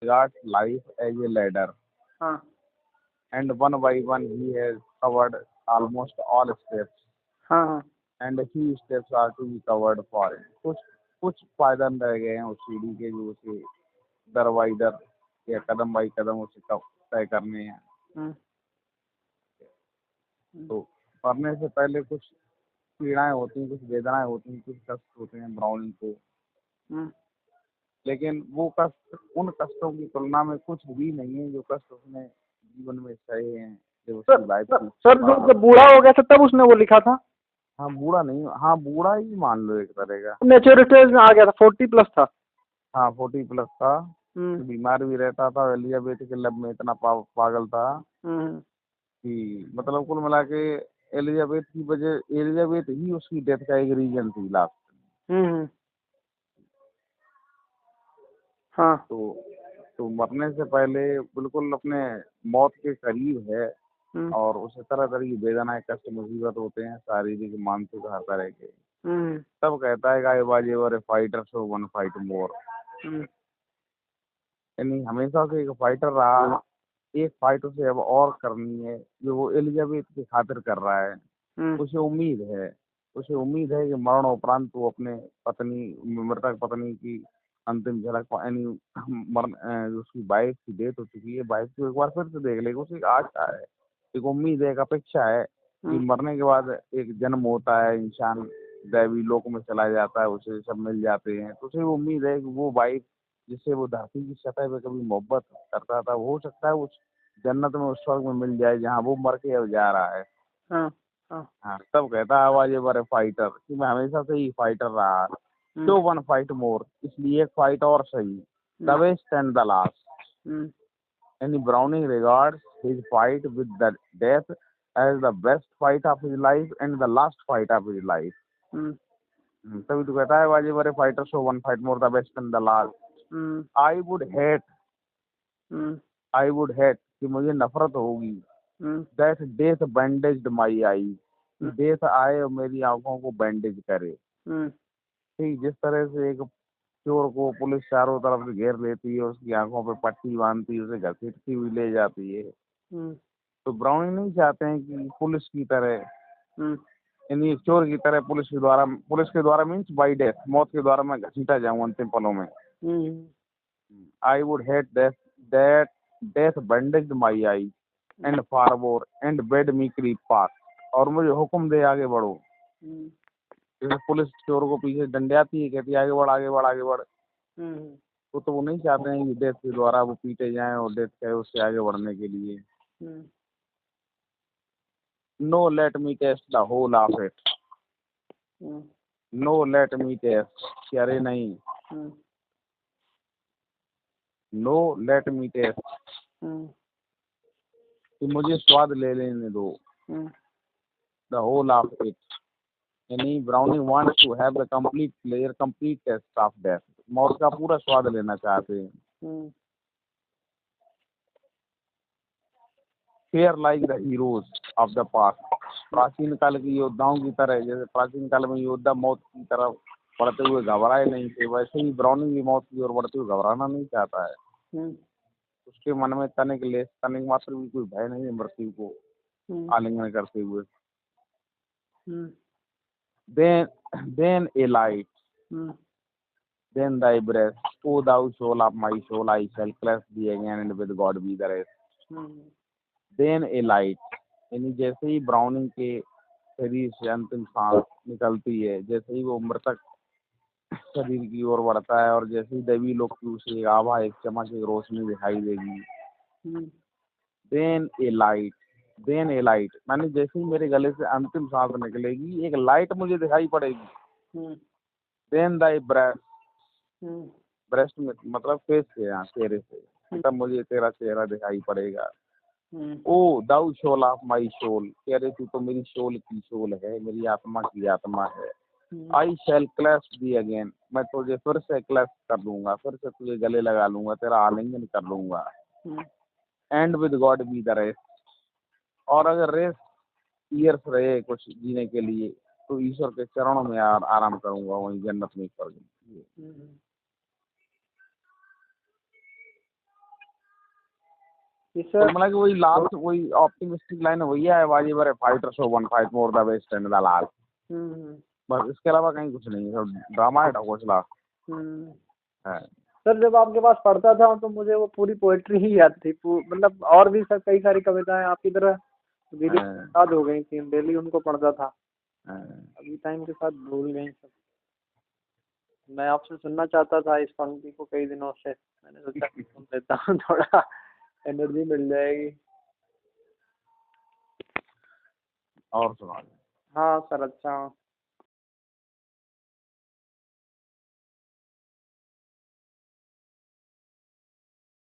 regards life as a ladder, हाँ and one by one he has covered almost all steps, हाँ हाँ and few steps are to be covered for it. कुछ कुछ पायदान रह गए हैं उस सीढ़ी के, जो उसे दर बाई दर या कदम बाई कदम उसे तय करने हैं। हम्म, हम्म, तो मरने से पहले कुछ पीड़ाएं होती हैं, कुछ वेदनाएं होती हैं, कुछ कष्ट होते हैं ब्राउनिंग को, हम्म। लेकिन वो कष्ट उन कष्टों की तुलना में कुछ भी नहीं है जो कष्ट उसने जीवन में सहे हैं, जो सर उसकी लाइफ सर की। सर, जब बूढ़ा हो गया था तब उसने वो लिखा था। हाँ बूढ़ा नहीं, हाँ बूढ़ा ही मान लो एक तरह का। मैच्योरिटी में आ गया था, 40+ था। हाँ 40+ था, हम्म बीमार भी रहता था, एलिजाबेथ के लब में इतना पागल था हम्म कि मतलब कुल मिला के एलिजाबेथ ही उसकी डेथ का एक रीजन थी लास्ट। हम्म। हाँ तो मरने से पहले बिल्कुल अपने मौत के करीब है, हम्म और उसे तरह तरह की वेदनाएं कष्ट मुसीबत होते हैं, शारीरिक मानसिक हर तरह के। हम्म तब कहता है I was ever a fighter so one fight more, हम्म यानी हमेशा से एक फाइटर रहा, एक फाइट उसे अब और करनी है जो वो एलिजाबेथ की खातिर कर रहा है। हम्म उसे उम्मीद है, उसे उम्मीद है कि मरण उपरांत वो अपने मृतक पत्नी की अंतिम झलक यानी मरण जो उसकी वाइफ की डेथ हो चुकी है, वाइफ को एक बार फिर से देख लेगा। उसे एक आशा है, एक उम्मीद है, एक अपेक्षा है कि मरने के बाद एक जन्म होता है, इंसान दैवी लोक में चला जाता है, उसे सब मिल जाते हैं। तो उसे वो उम्मीद है कि वो वाइफ जिससे वो धरती की सतह पे कभी मोहब्बत करता था, वो हो सकता है उस जन्नत में, उस स्वर्ग में मिल जाए जहाँ वो मर के अब जा रहा है। हाँ हाँ हाँ तब कहता है आवाज ये बड़े फाइटर, कि मैं हमेशा से ही फाइटर रहा, तो वन फाइट मोर, इसलिए एक फाइट और सही, the best and the last. यानी Browning regards his fight with the death as the best fight of his life and the last fight of his life. तभी तो कहता है आवाज ये बड़े fighter so one fight more the best and the last. I would hate I would hate कि मुझे नफरत होगी, that death bandaged my eye, death आए और मेरी आंखों को बैंडेज करे। ठीक जिस तरह से एक चोर को पुलिस चारों तरफ से घेर लेती है, उसकी आंखों पे पट्टी बांधती है, उसे घसीटती हुई ले जाती है, तो ब्राउनिंग नहीं चाहते हैं कि पुलिस की तरह, यानी एक चोर की तरह पुलिस के द्वारा मीन्स बाई डेथ, मौत के द्वारा मैं घसीटा जाऊं अंतिम पलों में। I would hate that death bandaged my eye and forbore and bade me creep past, और मुझे हुक्म दे आगे बढ़ो। जैसे पुलिस चोर को पीछे डंडियाती है, कहती है आगे बढ़ आगे बढ़ आगे बढ़, तो वो नहीं चाहते हैं कि डेथ के द्वारा वो पीटे जाएं और डेथ कहे उससे आगे बढ़ने के लिए। No let me taste the whole of it, no let me taste, अरे नहीं, नो लेट मी टेस्ट, कि मुझे स्वाद ले लेने दो, द होल ऑफ इट, यानी Browning wants to have the complete taste of death, मौत का पूरा स्वाद लेना चाहते हैं। Fare like the heroes of the past, प्राचीन काल के योद्धाओं की तरह, जैसे प्राचीन काल में योद्धा मौत की तरफ बढ़ते हुए घबराए नहीं थे, वैसे ही ब्राउनिंग भी मौत की ओर बढ़ते हुए घबराना नहीं चाहता है। उसके मन में तनिक मात्र भी कोई भय नहीं है मृत्यु को आलिंगन करते हुए। then a light, then thy breath, O thou soul of my soul, I shall clasp thee again and with God be the rest। then a light, यानी जैसे ही ब्राउनिंग के शरीर से अंतिम सांस निकलती है, जैसे ही वो मृतक शरीर की ओर बढ़ता है, और जैसे ही देवी लोक की उसे एक आभा, एक चमक, एक रोशनी दिखाई देगी, then a light, then a light, माने जैसे ही मेरे गले से अंतिम सांस निकलेगी एक लाइट मुझे दिखाई पड़ेगी। then thy breath, ब्रेस्ट में मतलब फेस से, यहाँ चेहरे से, तब मुझे तेरा चेहरा दिखाई पड़ेगा। ओ दाउ सोल ऑफ माई सोल, कह रहे तू तो मेरी सोल की सोल है, मेरी आत्मा की आत्मा है। आई शैल क्लैस्प दी अगेन, मैं तुझे फिर से क्लैस्प कर लूंगा, फिर से तुझे गले लगा लूंगा, तेरा आलिंगन कर लूंगा। And with God be the rest, और अगर रेस्ट ईयर्स रहे कुछ जीने के लिए, तो ईश्वर के चरणों में आराम करूंगा, वहीं जन्नत में स्वर्ग में। इस तो मतलब कि वही लास्ट वही ऑप्टिमिस्टिक लाइन वही है, वाजी बड़े fighter so one fight more the best and the last. बस इसके अलावा कहीं कुछ नहीं है, सब ड्रामा है ढकोसला है। सर जब आपके पास पढ़ता था तो मुझे वो पूरी पोएट्री ही याद थी, मतलब और भी सर कई सारी कविताएं आपकी तरह दीदी याद हो गई थी, डेली उनको पढ़ता था। अभी टाइम के साथ भूल गई सब। मैं आपसे सुनना चाहता था इस पंक्ति को कई दिनों से, मैंने सोचा सुन लेता हूँ, थोड़ा एनर्जी मिल जाएगी। और सुना। हाँ सर, अच्छा।